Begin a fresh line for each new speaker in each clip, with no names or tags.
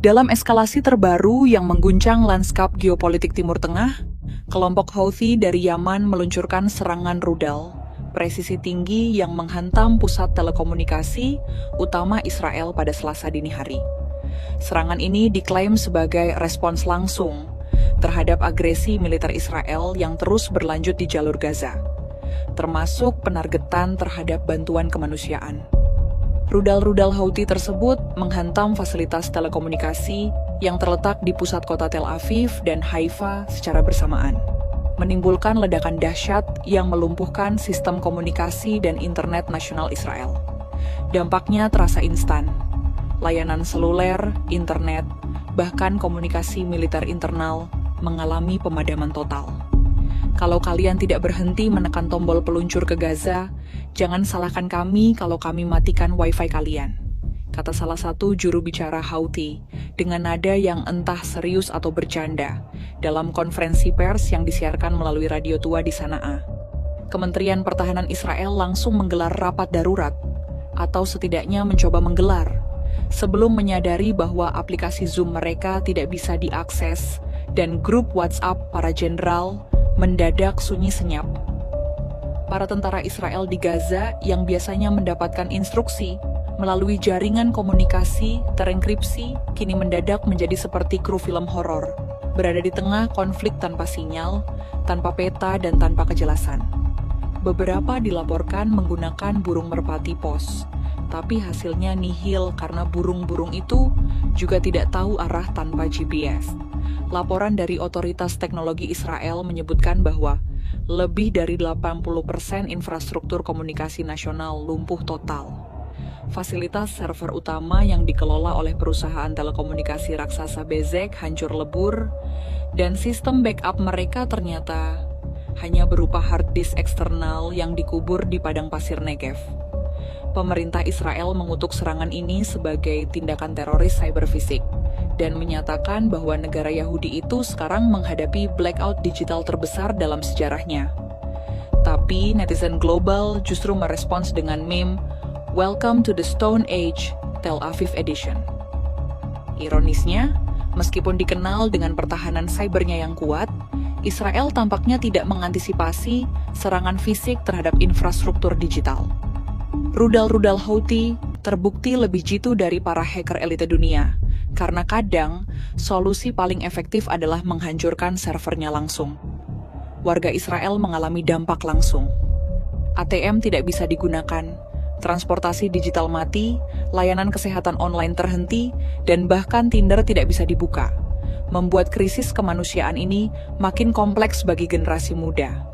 Dalam eskalasi terbaru yang mengguncang lanskap geopolitik Timur Tengah, kelompok Houthi dari Yaman meluncurkan serangan rudal, presisi tinggi yang menghantam pusat telekomunikasi utama Israel pada Selasa dini hari. Serangan ini diklaim sebagai respons langsung terhadap agresi militer Israel yang terus berlanjut di jalur Gaza, termasuk penargetan terhadap bantuan kemanusiaan. Rudal-rudal Houthi tersebut menghantam fasilitas telekomunikasi yang terletak di pusat kota Tel Aviv dan Haifa secara bersamaan, menimbulkan ledakan dahsyat yang melumpuhkan sistem komunikasi dan internet nasional Israel. Dampaknya terasa instan. Layanan seluler, internet, bahkan komunikasi militer internal mengalami pemadaman total. Kalau kalian tidak berhenti menekan tombol peluncur ke Gaza, jangan salahkan kami kalau kami matikan wifi kalian, kata salah satu juru bicara Houthi dengan nada yang entah serius atau bercanda dalam konferensi pers yang disiarkan melalui radio tua di Sana'a. Kementerian Pertahanan Israel langsung menggelar rapat darurat, atau setidaknya mencoba menggelar, sebelum menyadari bahwa aplikasi Zoom mereka tidak bisa diakses dan grup WhatsApp para jenderal mendadak sunyi senyap. Para tentara Israel di Gaza yang biasanya mendapatkan instruksi melalui jaringan komunikasi terenkripsi kini mendadak menjadi seperti kru film horor, berada di tengah konflik tanpa sinyal, tanpa peta dan tanpa kejelasan. Beberapa dilaporkan menggunakan burung merpati pos, tapi hasilnya nihil karena burung-burung itu juga tidak tahu arah tanpa GPS. Laporan dari otoritas teknologi Israel menyebutkan bahwa lebih dari 80% infrastruktur komunikasi nasional lumpuh total. Fasilitas server utama yang dikelola oleh perusahaan telekomunikasi raksasa Bezek hancur lebur, dan sistem backup mereka ternyata hanya berupa hard disk eksternal yang dikubur di padang pasir Negev. Pemerintah Israel mengutuk serangan ini sebagai tindakan teroris cyberfisik dan menyatakan bahwa negara Yahudi itu sekarang menghadapi blackout digital terbesar dalam sejarahnya. Tapi netizen global justru merespons dengan meme "Welcome to the Stone Age, Tel Aviv Edition". Ironisnya, meskipun dikenal dengan pertahanan cybernya yang kuat, Israel tampaknya tidak mengantisipasi serangan fisik terhadap infrastruktur digital. Rudal-rudal Houthi terbukti lebih jitu dari para hacker elite dunia, karena kadang solusi paling efektif adalah menghancurkan servernya langsung. Warga Israel mengalami dampak langsung. ATM tidak bisa digunakan, transportasi digital mati, layanan kesehatan online terhenti, dan bahkan Tinder tidak bisa dibuka, membuat krisis kemanusiaan ini makin kompleks bagi generasi muda.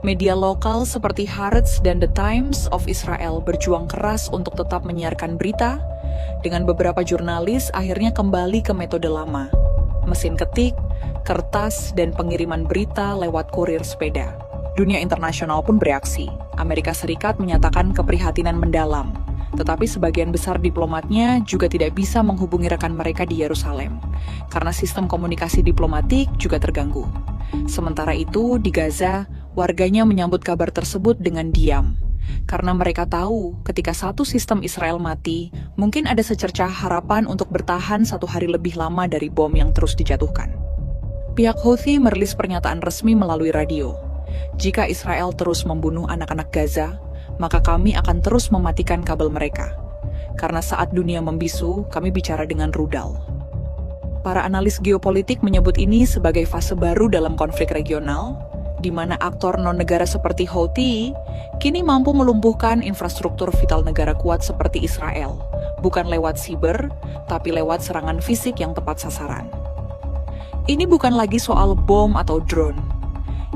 Media lokal seperti Haaretz dan The Times of Israel berjuang keras untuk tetap menyiarkan berita, dengan beberapa jurnalis akhirnya kembali ke metode lama, mesin ketik, kertas, dan pengiriman berita lewat kurir sepeda. Dunia internasional pun bereaksi. Amerika Serikat menyatakan keprihatinan mendalam, tetapi sebagian besar diplomatnya juga tidak bisa menghubungi rekan mereka di Yerusalem, karena sistem komunikasi diplomatik juga terganggu. Sementara itu, di Gaza, warganya menyambut kabar tersebut dengan diam, karena mereka tahu ketika satu sistem Israel mati, mungkin ada secercah harapan untuk bertahan satu hari lebih lama dari bom yang terus dijatuhkan. Pihak Houthi merilis pernyataan resmi melalui radio. Jika Israel terus membunuh anak-anak Gaza, maka kami akan terus mematikan kabel mereka. Karena saat dunia membisu, kami bicara dengan rudal. Para analis geopolitik menyebut ini sebagai fase baru dalam konflik regional, di mana aktor non-negara seperti Houthi kini mampu melumpuhkan infrastruktur vital negara kuat seperti Israel, bukan lewat siber, tapi lewat serangan fisik yang tepat sasaran. Ini bukan lagi soal bom atau drone.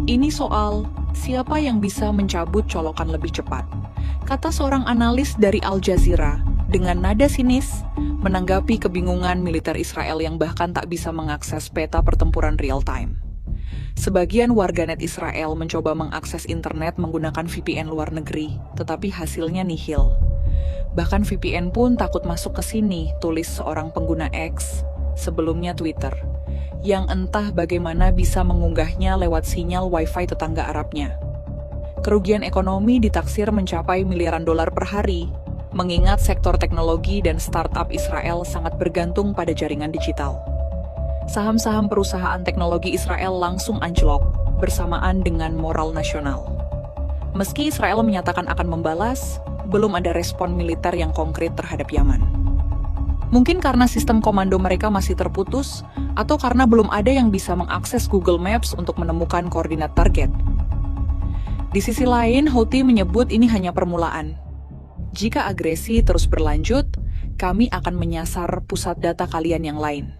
Ini soal siapa yang bisa mencabut colokan lebih cepat, kata seorang analis dari Al Jazeera dengan nada sinis menanggapi kebingungan militer Israel yang bahkan tak bisa mengakses peta pertempuran real-time. Sebagian warganet Israel mencoba mengakses internet menggunakan VPN luar negeri, tetapi hasilnya nihil. Bahkan VPN pun takut masuk ke sini, tulis seorang pengguna X, sebelumnya Twitter, yang entah bagaimana bisa mengunggahnya lewat sinyal Wi-Fi tetangga Arabnya. Kerugian ekonomi ditaksir mencapai miliaran dolar per hari, mengingat sektor teknologi dan startup Israel sangat bergantung pada jaringan digital. Saham-saham perusahaan teknologi Israel langsung anjlok bersamaan dengan moral nasional. Meski Israel menyatakan akan membalas, belum ada respon militer yang konkret terhadap Yaman. Mungkin karena sistem komando mereka masih terputus, atau karena belum ada yang bisa mengakses Google Maps untuk menemukan koordinat target. Di sisi lain, Houthi menyebut ini hanya permulaan. Jika agresi terus berlanjut, kami akan menyasar pusat data kalian yang lain.